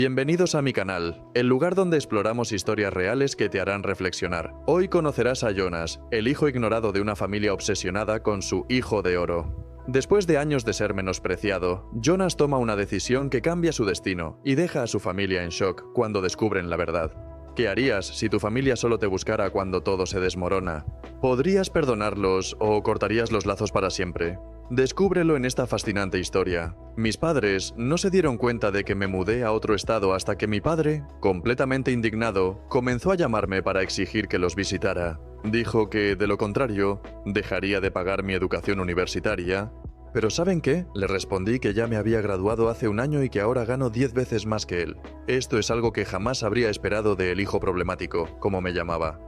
Bienvenidos a mi canal, el lugar donde exploramos historias reales que te harán reflexionar. Hoy conocerás a Jonas, el hijo ignorado de una familia obsesionada con su hijo de oro. Después de años de ser menospreciado, Jonas toma una decisión que cambia su destino y deja a su familia en shock cuando descubren la verdad. ¿Qué harías si tu familia solo te buscara cuando todo se desmorona? ¿Podrías perdonarlos o cortarías los lazos para siempre? Descúbrelo en esta fascinante historia. Mis padres no se dieron cuenta de que me mudé a otro estado hasta que mi padre, completamente indignado, comenzó a llamarme para exigir que los visitara. Dijo que, de lo contrario, dejaría de pagar mi educación universitaria. Pero ¿saben qué? Le respondí que ya me había graduado hace un año y que ahora gano 10 veces más que él. Esto es algo que jamás habría esperado del hijo problemático, como me llamaba.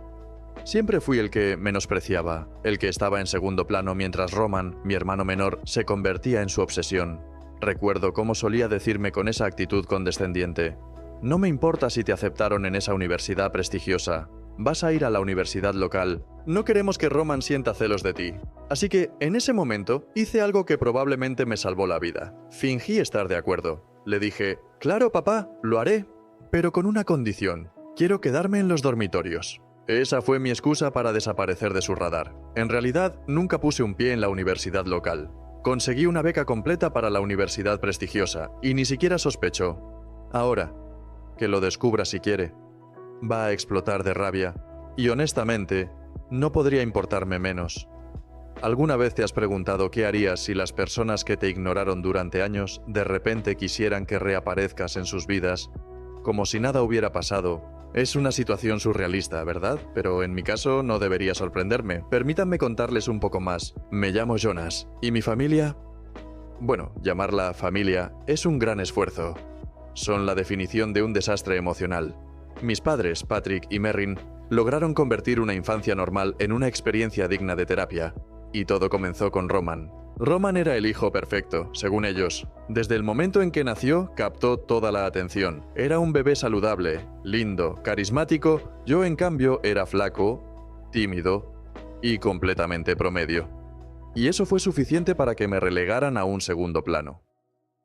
Siempre fui el que menospreciaba, el que estaba en segundo plano mientras Roman, mi hermano menor, se convertía en su obsesión. Recuerdo cómo solía decirme con esa actitud condescendiente: «No me importa si te aceptaron en esa universidad prestigiosa. Vas a ir a la universidad local. No queremos que Roman sienta celos de ti». Así que, en ese momento, hice algo que probablemente me salvó la vida. Fingí estar de acuerdo. Le dije: «Claro, papá, lo haré. Pero con una condición. Quiero quedarme en los dormitorios». Esa fue mi excusa para desaparecer de su radar. En realidad, nunca puse un pie en la universidad local. Conseguí una beca completa para la universidad prestigiosa, y ni siquiera sospechó. Ahora, que lo descubra si quiere, va a explotar de rabia. Y honestamente, no podría importarme menos. ¿Alguna vez te has preguntado qué harías si las personas que te ignoraron durante años de repente quisieran que reaparezcas en sus vidas, como si nada hubiera pasado? Es una situación surrealista, ¿verdad? Pero en mi caso no debería sorprenderme. Permítanme contarles un poco más. Me llamo Jonas, y mi familia... Bueno, llamarla familia es un gran esfuerzo. Son la definición de un desastre emocional. Mis padres, Patrick y Merrin, lograron convertir una infancia normal en una experiencia digna de terapia. Y todo comenzó con Roman. Roman era el hijo perfecto, según ellos. Desde el momento en que nació, captó toda la atención. Era un bebé saludable, lindo, carismático. Yo, en cambio, era flaco, tímido y completamente promedio. Y eso fue suficiente para que me relegaran a un segundo plano.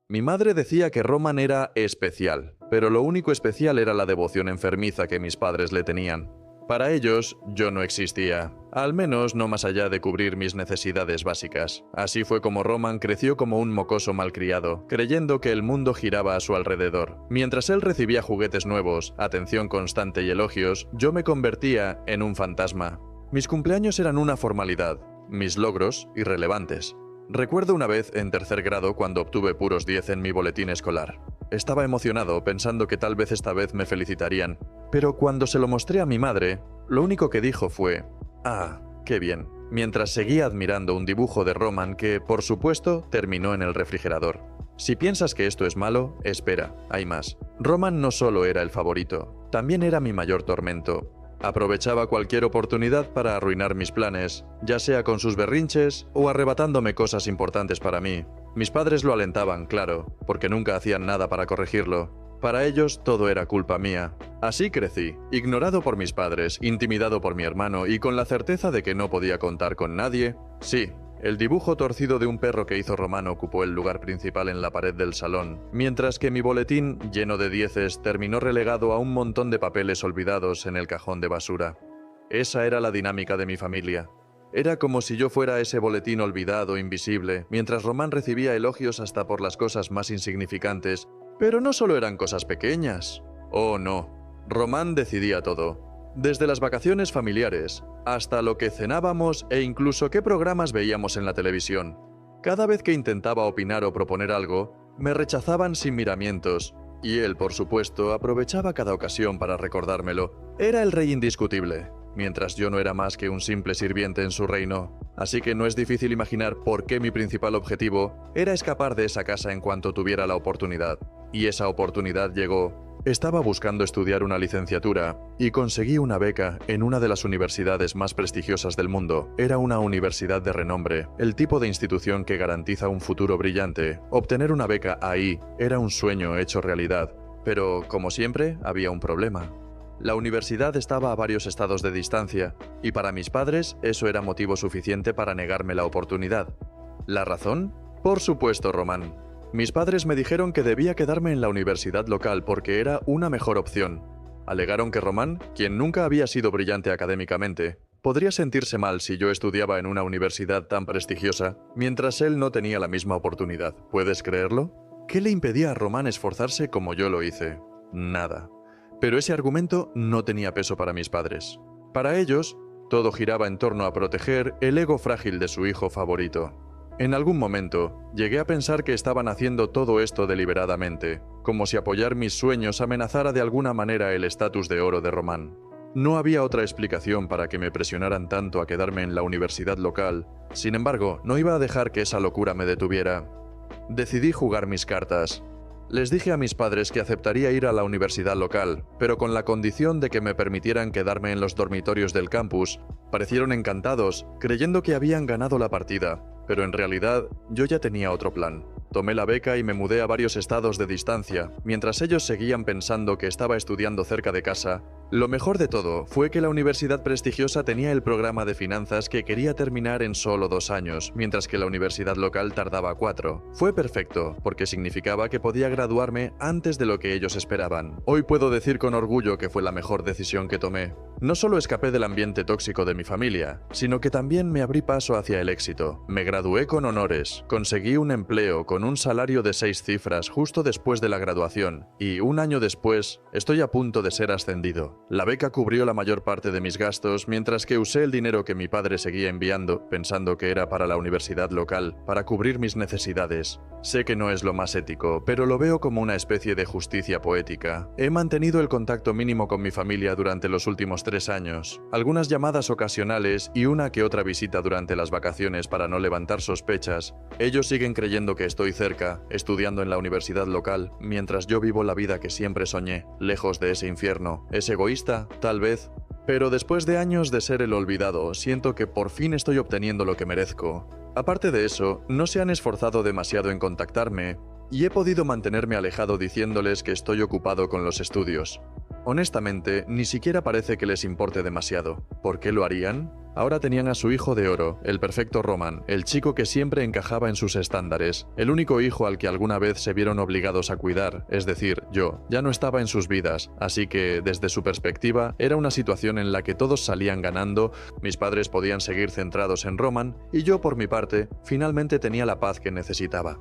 Mi madre decía que Roman era especial, pero lo único especial era la devoción enfermiza que mis padres le tenían. Para ellos, yo no existía, al menos no más allá de cubrir mis necesidades básicas. Así fue como Roman creció como un mocoso malcriado, creyendo que el mundo giraba a su alrededor. Mientras él recibía juguetes nuevos, atención constante y elogios, yo me convertía en un fantasma. Mis cumpleaños eran una formalidad, mis logros irrelevantes. Recuerdo una vez en tercer grado cuando obtuve puros 10 en mi boletín escolar. Estaba emocionado pensando que tal vez esta vez me felicitarían, pero cuando se lo mostré a mi madre, lo único que dijo fue: «Ah, qué bien», mientras seguía admirando un dibujo de Roman que, por supuesto, terminó en el refrigerador. Si piensas que esto es malo, espera, hay más. Roman no solo era el favorito, también era mi mayor tormento. Aprovechaba cualquier oportunidad para arruinar mis planes, ya sea con sus berrinches o arrebatándome cosas importantes para mí. Mis padres lo alentaban, claro, porque nunca hacían nada para corregirlo. Para ellos todo era culpa mía. Así crecí, ignorado por mis padres, intimidado por mi hermano y con la certeza de que no podía contar con nadie. Sí, el dibujo torcido de un perro que hizo Roman ocupó el lugar principal en la pared del salón, mientras que mi boletín, lleno de 10, terminó relegado a un montón de papeles olvidados en el cajón de basura. Esa era la dinámica de mi familia. Era como si yo fuera ese boletín olvidado, invisible, mientras Roman recibía elogios hasta por las cosas más insignificantes. Pero no solo eran cosas pequeñas. Oh no, Roman decidía todo. Desde las vacaciones familiares, hasta lo que cenábamos e incluso qué programas veíamos en la televisión. Cada vez que intentaba opinar o proponer algo, me rechazaban sin miramientos, y él, por supuesto, aprovechaba cada ocasión para recordármelo. Era el rey indiscutible, mientras yo no era más que un simple sirviente en su reino. Así que no es difícil imaginar por qué mi principal objetivo era escapar de esa casa en cuanto tuviera la oportunidad. Y esa oportunidad llegó. Estaba buscando estudiar una licenciatura y conseguí una beca en una de las universidades más prestigiosas del mundo. Era una universidad de renombre, el tipo de institución que garantiza un futuro brillante. Obtener una beca ahí era un sueño hecho realidad. Pero, como siempre, había un problema. La universidad estaba a varios estados de distancia, y para mis padres eso era motivo suficiente para negarme la oportunidad. ¿La razón? Por supuesto, Roman. Mis padres me dijeron que debía quedarme en la universidad local porque era una mejor opción. Alegaron que Román, quien nunca había sido brillante académicamente, podría sentirse mal si yo estudiaba en una universidad tan prestigiosa, mientras él no tenía la misma oportunidad. ¿Puedes creerlo? ¿Qué le impedía a Román esforzarse como yo lo hice? Nada. Pero ese argumento no tenía peso para mis padres. Para ellos, todo giraba en torno a proteger el ego frágil de su hijo favorito. En algún momento, llegué a pensar que estaban haciendo todo esto deliberadamente, como si apoyar mis sueños amenazara de alguna manera el estatus de oro de Román. No había otra explicación para que me presionaran tanto a quedarme en la universidad local. Sin embargo, no iba a dejar que esa locura me detuviera. Decidí jugar mis cartas. Les dije a mis padres que aceptaría ir a la universidad local, pero con la condición de que me permitieran quedarme en los dormitorios del campus. Parecieron encantados, creyendo que habían ganado la partida, pero en realidad yo ya tenía otro plan. Tomé la beca y me mudé a varios estados de distancia, mientras ellos seguían pensando que estaba estudiando cerca de casa. Lo mejor de todo fue que la universidad prestigiosa tenía el programa de finanzas que quería terminar en solo 2 años, mientras que la universidad local tardaba 4. Fue perfecto, porque significaba que podía graduarme antes de lo que ellos esperaban. Hoy puedo decir con orgullo que fue la mejor decisión que tomé. No solo escapé del ambiente tóxico de mi familia, sino que también me abrí paso hacia el éxito. Me gradué con honores, conseguí un empleo con un salario de 6 cifras justo después de la graduación, y un año después estoy a punto de ser ascendido. La beca cubrió la mayor parte de mis gastos, mientras que usé el dinero que mi padre seguía enviando, pensando que era para la universidad local, para cubrir mis necesidades. Sé que no es lo más ético, pero lo veo como una especie de justicia poética. He mantenido el contacto mínimo con mi familia durante los últimos 3 años, algunas llamadas ocasionales y una que otra visita durante las vacaciones para no levantar sospechas. Ellos siguen creyendo que estoy cerca, estudiando en la universidad local, mientras yo vivo la vida que siempre soñé, lejos de ese infierno. ¿Es egoísta? Tal vez. Pero después de años de ser el olvidado, siento que por fin estoy obteniendo lo que merezco. Aparte de eso, no se han esforzado demasiado en contactarme, y he podido mantenerme alejado diciéndoles que estoy ocupado con los estudios. Honestamente, ni siquiera parece que les importe demasiado. ¿Por qué lo harían? Ahora tenían a su hijo de oro, el perfecto Román, el chico que siempre encajaba en sus estándares, el único hijo al que alguna vez se vieron obligados a cuidar, es decir, yo. Ya no estaba en sus vidas, así que, desde su perspectiva, era una situación en la que todos salían ganando, mis padres podían seguir centrados en Román, y yo, por mi parte, finalmente tenía la paz que necesitaba.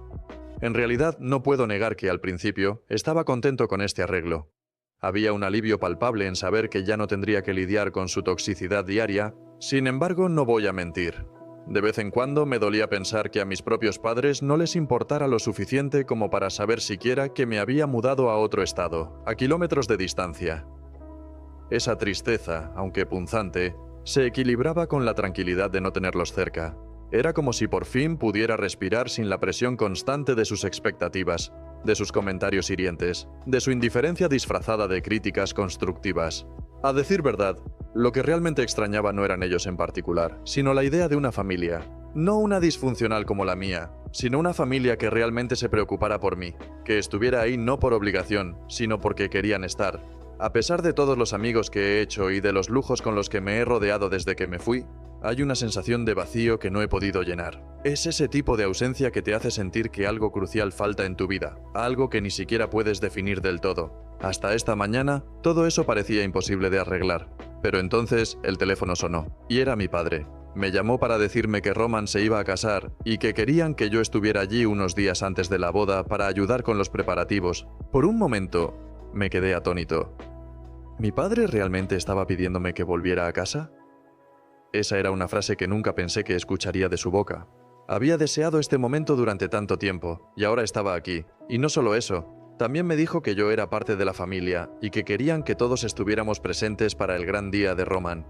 En realidad, no puedo negar que al principio estaba contento con este arreglo. Había un alivio palpable en saber que ya no tendría que lidiar con su toxicidad diaria. Sin embargo, no voy a mentir. De vez en cuando me dolía pensar que a mis propios padres no les importara lo suficiente como para saber siquiera que me había mudado a otro estado, a kilómetros de distancia. Esa tristeza, aunque punzante, se equilibraba con la tranquilidad de no tenerlos cerca. Era como si por fin pudiera respirar sin la presión constante de sus expectativas, de sus comentarios hirientes, de su indiferencia disfrazada de críticas constructivas. A decir verdad, lo que realmente extrañaba no eran ellos en particular, sino la idea de una familia. No una disfuncional como la mía, sino una familia que realmente se preocupara por mí, que estuviera ahí no por obligación, sino porque querían estar. A pesar de todos los amigos que he hecho y de los lujos con los que me he rodeado desde que me fui, hay una sensación de vacío que no he podido llenar. Es ese tipo de ausencia que te hace sentir que algo crucial falta en tu vida, algo que ni siquiera puedes definir del todo. Hasta esta mañana, todo eso parecía imposible de arreglar. Pero entonces el teléfono sonó, y era mi padre. Me llamó para decirme que Román se iba a casar y que querían que yo estuviera allí unos días antes de la boda para ayudar con los preparativos. Por un momento, me quedé atónito. ¿Mi padre realmente estaba pidiéndome que volviera a casa? Esa era una frase que nunca pensé que escucharía de su boca. Había deseado este momento durante tanto tiempo, y ahora estaba aquí. Y no solo eso, también me dijo que yo era parte de la familia y que querían que todos estuviéramos presentes para el gran día de Román.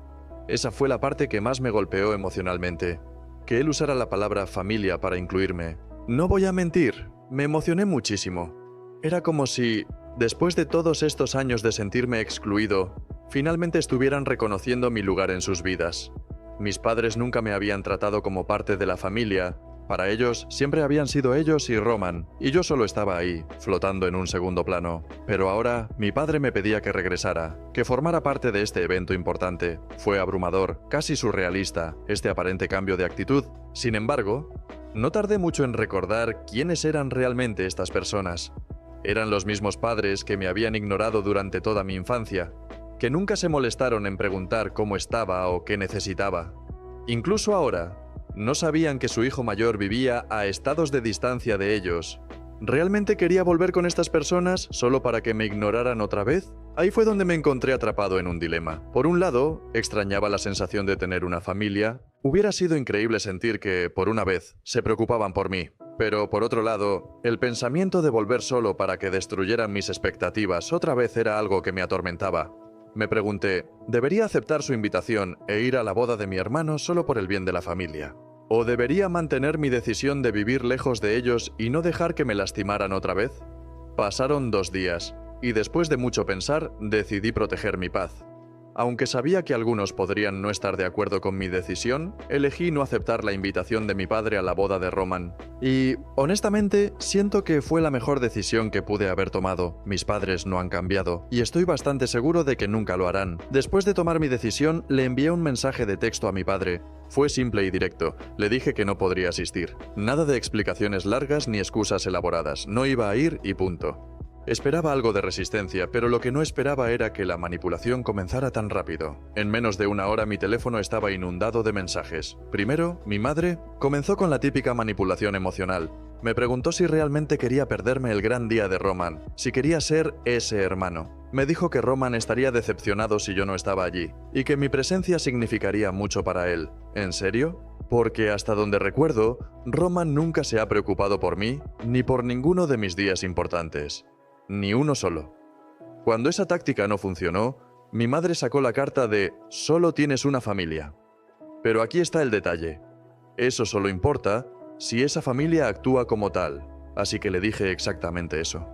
Esa fue la parte que más me golpeó emocionalmente. Que él usara la palabra familia para incluirme. No voy a mentir, me emocioné muchísimo. Era como si, después de todos estos años de sentirme excluido, finalmente estuvieran reconociendo mi lugar en sus vidas. Mis padres nunca me habían tratado como parte de la familia. Para ellos, siempre habían sido ellos y Román, y yo solo estaba ahí, flotando en un segundo plano. Pero ahora, mi padre me pedía que regresara, que formara parte de este evento importante. Fue abrumador, casi surrealista, este aparente cambio de actitud. Sin embargo, No tardé mucho en recordar quiénes eran realmente estas personas. Eran los mismos padres que me habían ignorado durante toda mi infancia, que nunca se molestaron en preguntar cómo estaba o qué necesitaba. Incluso ahora, no sabían que su hijo mayor vivía a estados de distancia de ellos. ¿Realmente quería volver con estas personas solo para que me ignoraran otra vez? Ahí fue donde me encontré atrapado en un dilema. Por un lado, extrañaba la sensación de tener una familia. Hubiera sido increíble sentir que, por una vez, se preocupaban por mí. Pero por otro lado, el pensamiento de volver solo para que destruyeran mis expectativas otra vez era algo que me atormentaba. Me pregunté, ¿debería aceptar su invitación e ir a la boda de mi hermano solo por el bien de la familia? ¿O debería mantener mi decisión de vivir lejos de ellos y no dejar que me lastimaran otra vez? Pasaron 2 días, y después de mucho pensar, decidí proteger mi paz. Aunque sabía que algunos podrían no estar de acuerdo con mi decisión, elegí no aceptar la invitación de mi padre a la boda de Roman. Y, honestamente, siento que fue la mejor decisión que pude haber tomado. Mis padres no han cambiado, y estoy bastante seguro de que nunca lo harán. Después de tomar mi decisión, le envié un mensaje de texto a mi padre. Fue simple y directo. Le dije que no podría asistir. Nada de explicaciones largas ni excusas elaboradas. No iba a ir y punto. Esperaba algo de resistencia, pero lo que no esperaba era que la manipulación comenzara tan rápido. En menos de 1 hora mi teléfono estaba inundado de mensajes. Primero, mi madre comenzó con la típica manipulación emocional. Me preguntó si realmente quería perderme el gran día de Roman, si quería ser ese hermano. Me dijo que Roman estaría decepcionado si yo no estaba allí, y que mi presencia significaría mucho para él. ¿En serio? Porque hasta donde recuerdo, Roman nunca se ha preocupado por mí, ni por ninguno de mis días importantes. Ni uno solo. Cuando esa táctica no funcionó, mi madre sacó la carta de «solo tienes una familia». Pero aquí está el detalle. Eso solo importa si esa familia actúa como tal. Así que le dije exactamente eso.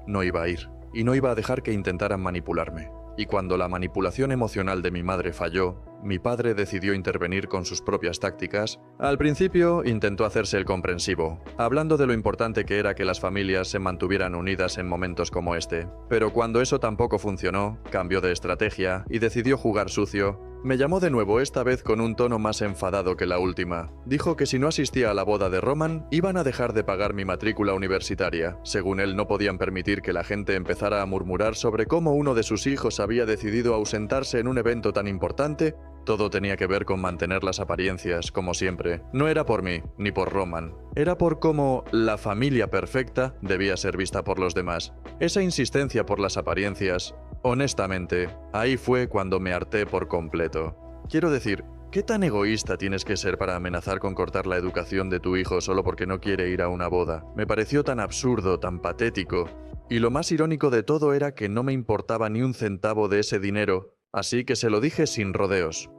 No iba a ir, y no iba a dejar que intentaran manipularme. Y cuando la manipulación emocional de mi madre falló, mi padre decidió intervenir con sus propias tácticas. Al principio intentó hacerse el comprensivo, hablando de lo importante que era que las familias se mantuvieran unidas en momentos como este. Pero cuando eso tampoco funcionó, cambió de estrategia y decidió jugar sucio. Me llamó de nuevo, esta vez con un tono más enfadado que la última. Dijo que si no asistía a la boda de Roman, iban a dejar de pagar mi matrícula universitaria. Según él, no podían permitir que la gente empezara a murmurar sobre cómo uno de sus hijos había decidido ausentarse en un evento tan importante. Todo tenía que ver con mantener las apariencias, como siempre. No era por mí, ni por Roman. Era por cómo la familia perfecta debía ser vista por los demás. Esa insistencia por las apariencias, honestamente, ahí fue cuando me harté por completo. Quiero decir, ¿qué tan egoísta tienes que ser para amenazar con cortar la educación de tu hijo solo porque no quiere ir a una boda? Me pareció tan absurdo, tan patético. Y lo más irónico de todo era que no me importaba ni un centavo de ese dinero, así que se lo dije sin rodeos.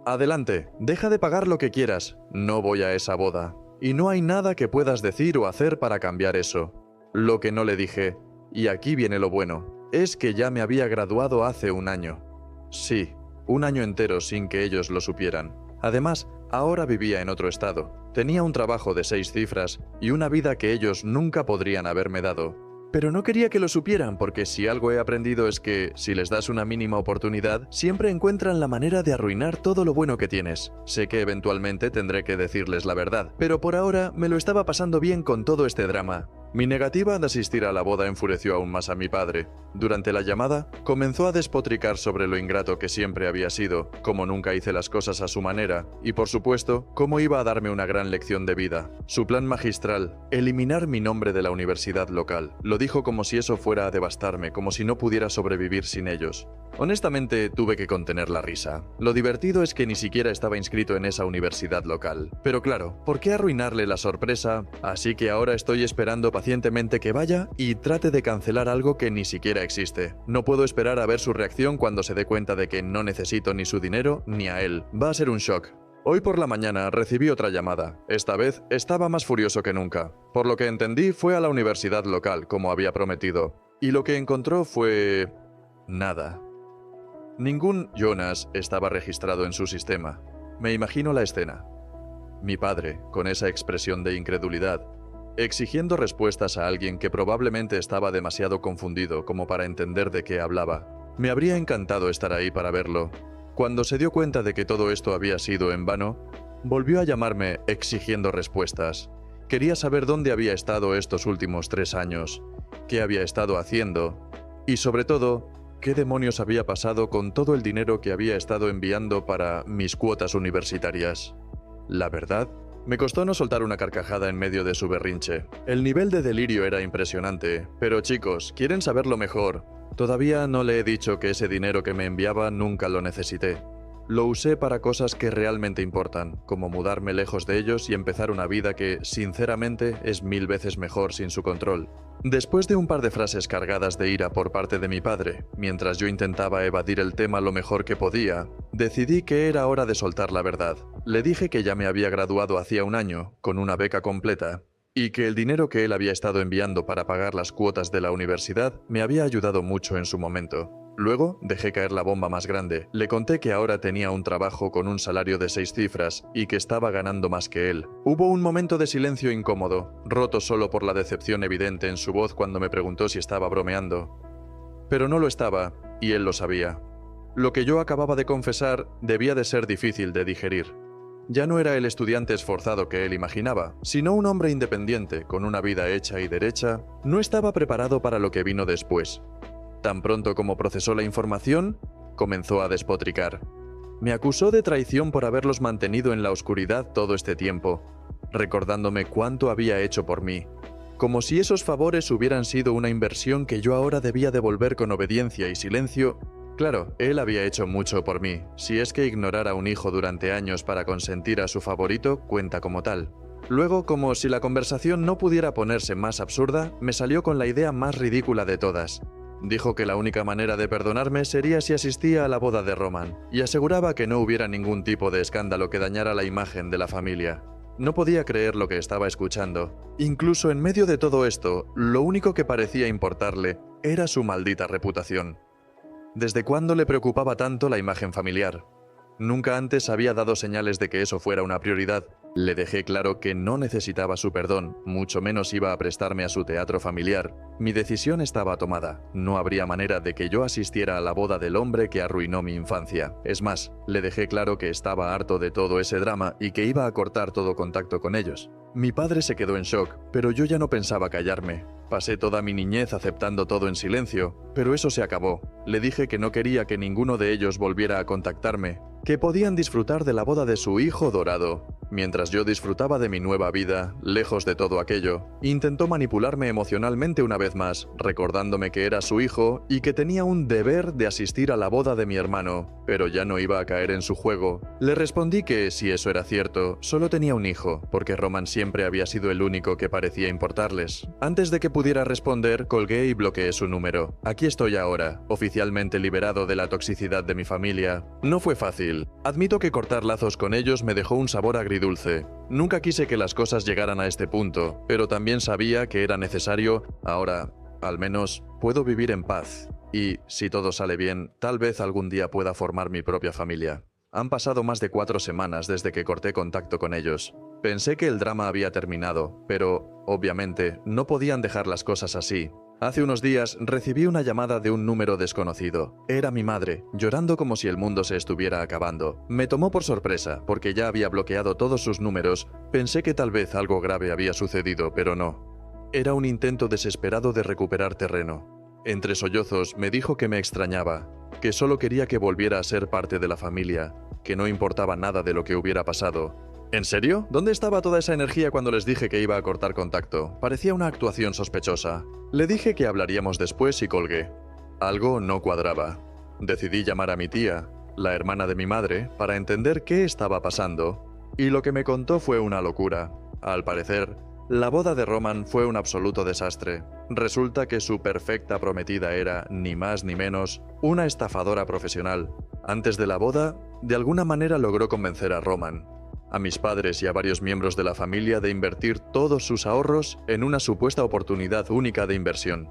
Adelante, deja de pagar lo que quieras, no voy a esa boda. Y no hay nada que puedas decir o hacer para cambiar eso. Lo que no le dije, y aquí viene lo bueno, es que ya me había graduado hace 1 año. Sí, 1 año entero sin que ellos lo supieran. Además, ahora vivía en otro estado. Tenía un trabajo de 6 cifras y una vida que ellos nunca podrían haberme dado. Pero no quería que lo supieran porque si algo he aprendido es que, si les das una mínima oportunidad, siempre encuentran la manera de arruinar todo lo bueno que tienes. Sé que eventualmente tendré que decirles la verdad, pero por ahora me lo estaba pasando bien con todo este drama. Mi negativa de asistir a la boda enfureció aún más a mi padre. Durante la llamada, comenzó a despotricar sobre lo ingrato que siempre había sido, cómo nunca hice las cosas a su manera, y por supuesto, cómo iba a darme una gran lección de vida. Su plan magistral, eliminar mi nombre de la universidad local, lo dijo como si eso fuera a devastarme, como si no pudiera sobrevivir sin ellos. Honestamente, tuve que contener la risa. Lo divertido es que ni siquiera estaba inscrito en esa universidad local. Pero claro, ¿por qué arruinarle la sorpresa? Así que ahora estoy esperando pacientemente que vaya y trate de cancelar algo que ni siquiera existe. No puedo esperar a ver su reacción cuando se dé cuenta de que no necesito ni su dinero ni a él. Va a ser un shock. Hoy por la mañana recibí otra llamada. Esta vez estaba más furioso que nunca. Por lo que entendí, fue a la universidad local, como había prometido. Y lo que encontró fue... nada. Ningún Jonas estaba registrado en su sistema. Me imagino la escena. Mi padre, con esa expresión de incredulidad, exigiendo respuestas a alguien que probablemente estaba demasiado confundido como para entender de qué hablaba. Me habría encantado estar ahí para verlo. Cuando se dio cuenta de que todo esto había sido en vano, Volvió a llamarme exigiendo respuestas. Quería saber dónde había estado estos últimos 3 años, qué había estado haciendo y, sobre todo, qué demonios había pasado con todo el dinero que había estado enviando para mis cuotas universitarias. La verdad, me costó no soltar una carcajada en medio de su berrinche. El nivel de delirio era impresionante, pero chicos, ¿quieren saberlo mejor? Todavía no le he dicho que ese dinero que me enviaba nunca lo necesité. Lo usé para cosas que realmente importan, como mudarme lejos de ellos y empezar una vida que, sinceramente, es 1000 veces mejor sin su control. Después de un par de frases cargadas de ira por parte de mi padre, mientras yo intentaba evadir el tema lo mejor que podía, decidí que era hora de soltar la verdad. Le dije que ya me había graduado hacía un año, con una beca completa, y que el dinero que él había estado enviando para pagar las cuotas de la universidad me había ayudado mucho en su momento. Luego dejé caer la bomba más grande. Le conté que ahora tenía un trabajo con un salario de 6 cifras y que estaba ganando más que él. Hubo un momento de silencio incómodo, roto solo por la decepción evidente en su voz cuando me preguntó si estaba bromeando. Pero no lo estaba, y él lo sabía. Lo que yo acababa de confesar debía de ser difícil de digerir. Ya no era el estudiante esforzado que él imaginaba, sino un hombre independiente, con una vida hecha y derecha. No estaba preparado para lo que vino después. Tan pronto como procesó la información, comenzó a despotricar. Me acusó de traición por haberlos mantenido en la oscuridad todo este tiempo, recordándome cuánto había hecho por mí, como si esos favores hubieran sido una inversión que yo ahora debía devolver con obediencia y silencio. Claro, él había hecho mucho por mí, si es que ignorar a un hijo durante años para consentir a su favorito cuenta como tal. Luego, como si la conversación no pudiera ponerse más absurda, me salió con la idea más ridícula de todas. Dijo que la única manera de perdonarme sería si asistía a la boda de Roman, y aseguraba que no hubiera ningún tipo de escándalo que dañara la imagen de la familia. No podía creer lo que estaba escuchando. Incluso en medio de todo esto, lo único que parecía importarle era su maldita reputación. ¿Desde cuándo le preocupaba tanto la imagen familiar? Nunca antes había dado señales de que eso fuera una prioridad. Le dejé claro que no necesitaba su perdón, mucho menos iba a prestarme a su teatro familiar. Mi decisión estaba tomada. No habría manera de que yo asistiera a la boda del hombre que arruinó mi infancia. Es más, le dejé claro que estaba harto de todo ese drama y que iba a cortar todo contacto con ellos. Mi padre se quedó en shock, pero yo ya no pensaba callarme. Pasé toda mi niñez aceptando todo en silencio, pero eso se acabó. Le dije que no quería que ninguno de ellos volviera a contactarme, que podían disfrutar de la boda de su hijo dorado, mientras yo disfrutaba de mi nueva vida, lejos de todo aquello. Intentó manipularme emocionalmente una vez más, recordándome que era su hijo y que tenía un deber de asistir a la boda de mi hermano, pero ya no iba a caer en su juego. Le respondí que, si eso era cierto, solo tenía un hijo, porque Roman siempre había sido el único que parecía importarles. Antes de que pudiera responder, colgué y bloqueé su número. Aquí estoy ahora, oficialmente liberado de la toxicidad de mi familia. No fue fácil. Admito que cortar lazos con ellos me dejó un sabor agridulce. Nunca quise que las cosas llegaran a este punto, pero también sabía que era necesario. Ahora, al menos, puedo vivir en paz. Y, si todo sale bien, tal vez algún día pueda formar mi propia familia. Han pasado más de 4 semanas desde que corté contacto con ellos. Pensé que el drama había terminado, pero, obviamente, no podían dejar las cosas así. Hace unos días recibí una llamada de un número desconocido. Era mi madre, llorando como si el mundo se estuviera acabando. Me tomó por sorpresa, porque ya había bloqueado todos sus números. Pensé que tal vez algo grave había sucedido, pero no. Era un intento desesperado de recuperar terreno. Entre sollozos me dijo que me extrañaba, que solo quería que volviera a ser parte de la familia, que no importaba nada de lo que hubiera pasado. ¿En serio? ¿Dónde estaba toda esa energía cuando les dije que iba a cortar contacto? Parecía una actuación sospechosa. Le dije que hablaríamos después y colgué. Algo no cuadraba. Decidí llamar a mi tía, la hermana de mi madre, para entender qué estaba pasando. Y lo que me contó fue una locura. Al parecer, la boda de Roman fue un absoluto desastre. Resulta que su perfecta prometida era, ni más ni menos, una estafadora profesional. Antes de la boda, de alguna manera logró convencer a Roman, a mis padres y a varios miembros de la familia de invertir todos sus ahorros en una supuesta oportunidad única de inversión.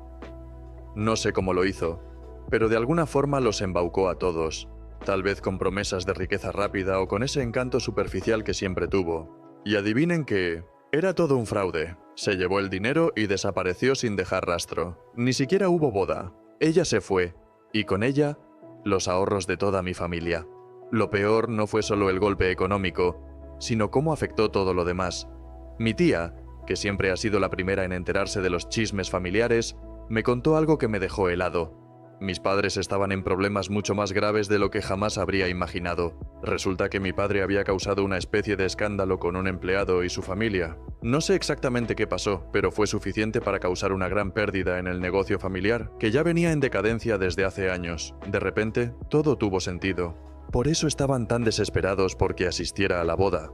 No sé cómo lo hizo, pero de alguna forma los embaucó a todos, tal vez con promesas de riqueza rápida o con ese encanto superficial que siempre tuvo. Y adivinen qué, era todo un fraude. Se llevó el dinero y desapareció sin dejar rastro. Ni siquiera hubo boda. Ella se fue, y con ella, los ahorros de toda mi familia. Lo peor no fue solo el golpe económico, sino cómo afectó todo lo demás. Mi tía, que siempre ha sido la primera en enterarse de los chismes familiares, me contó algo que me dejó helado. Mis padres estaban en problemas mucho más graves de lo que jamás habría imaginado. Resulta que mi padre había causado una especie de escándalo con un empleado y su familia. No sé exactamente qué pasó, pero fue suficiente para causar una gran pérdida en el negocio familiar, que ya venía en decadencia desde hace años. De repente, todo tuvo sentido. Por eso estaban tan desesperados porque asistiera a la boda.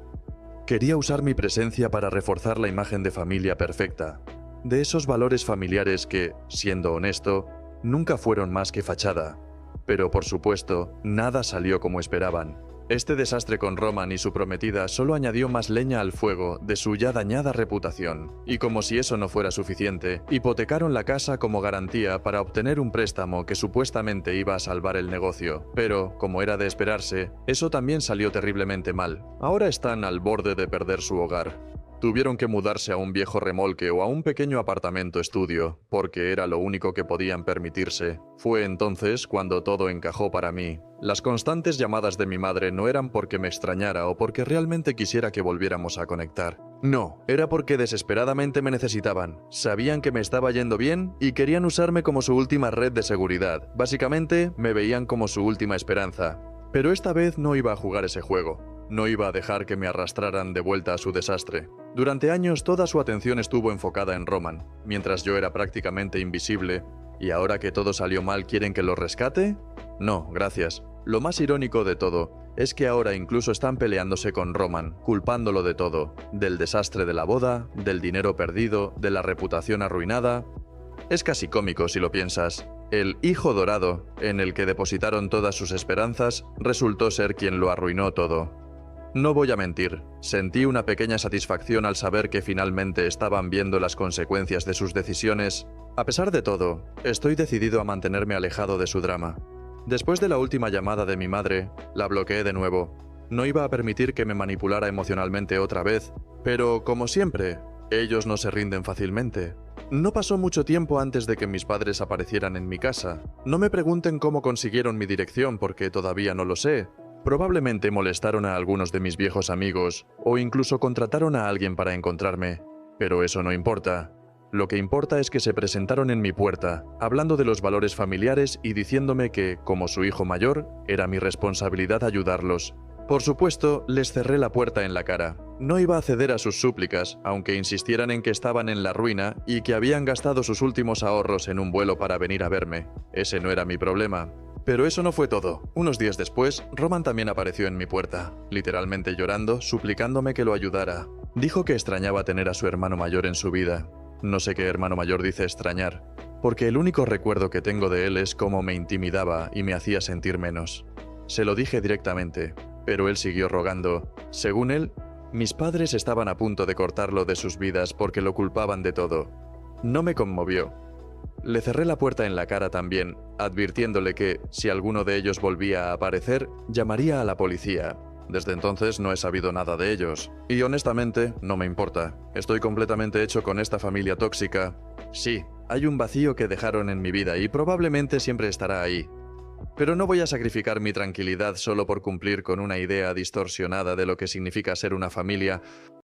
Quería usar mi presencia para reforzar la imagen de familia perfecta, de esos valores familiares que, siendo honesto, nunca fueron más que fachada. Pero por supuesto, nada salió como esperaban. Este desastre con Roman y su prometida solo añadió más leña al fuego de su ya dañada reputación. Y como si eso no fuera suficiente, hipotecaron la casa como garantía para obtener un préstamo que supuestamente iba a salvar el negocio. Pero, como era de esperarse, eso también salió terriblemente mal. Ahora están al borde de perder su hogar. Tuvieron que mudarse a un viejo remolque o a un pequeño apartamento estudio, porque era lo único que podían permitirse. Fue entonces cuando todo encajó para mí. Las constantes llamadas de mi madre no eran porque me extrañara o porque realmente quisiera que volviéramos a conectar. No, era porque desesperadamente me necesitaban. Sabían que me estaba yendo bien y querían usarme como su última red de seguridad. Básicamente, me veían como su última esperanza. Pero esta vez no iba a jugar ese juego. No iba a dejar que me arrastraran de vuelta a su desastre. Durante años toda su atención estuvo enfocada en Roman, mientras yo era prácticamente invisible. ¿Y ahora que todo salió mal quieren que lo rescate? No, gracias. Lo más irónico de todo es que ahora incluso están peleándose con Roman, culpándolo de todo, del desastre de la boda, del dinero perdido, de la reputación arruinada. Es casi cómico si lo piensas. El hijo dorado, en el que depositaron todas sus esperanzas, resultó ser quien lo arruinó todo. No voy a mentir, sentí una pequeña satisfacción al saber que finalmente estaban viendo las consecuencias de sus decisiones. A pesar de todo, estoy decidido a mantenerme alejado de su drama. Después de la última llamada de mi madre, la bloqueé de nuevo. No iba a permitir que me manipulara emocionalmente otra vez, pero como siempre, ellos no se rinden fácilmente. No pasó mucho tiempo antes de que mis padres aparecieran en mi casa. No me pregunten cómo consiguieron mi dirección porque todavía no lo sé. Probablemente molestaron a algunos de mis viejos amigos, o incluso contrataron a alguien para encontrarme. Pero eso no importa. Lo que importa es que se presentaron en mi puerta, hablando de los valores familiares y diciéndome que, como su hijo mayor, era mi responsabilidad ayudarlos. Por supuesto, les cerré la puerta en la cara. No iba a ceder a sus súplicas, aunque insistieran en que estaban en la ruina y que habían gastado sus últimos ahorros en un vuelo para venir a verme. Ese no era mi problema. Pero eso no fue todo. Unos días después, Roman también apareció en mi puerta, literalmente llorando, suplicándome que lo ayudara. Dijo que extrañaba tener a su hermano mayor en su vida. No sé qué hermano mayor dice extrañar, porque el único recuerdo que tengo de él es cómo me intimidaba y me hacía sentir menos. Se lo dije directamente, pero él siguió rogando. Según él, mis padres estaban a punto de cortarlo de sus vidas porque lo culpaban de todo. No me conmovió. Le cerré la puerta en la cara también, advirtiéndole que, si alguno de ellos volvía a aparecer, llamaría a la policía. Desde entonces no he sabido nada de ellos. Y honestamente, no me importa. Estoy completamente hecho con esta familia tóxica. Sí, hay un vacío que dejaron en mi vida y probablemente siempre estará ahí. Pero no voy a sacrificar mi tranquilidad solo por cumplir con una idea distorsionada de lo que significa ser una familia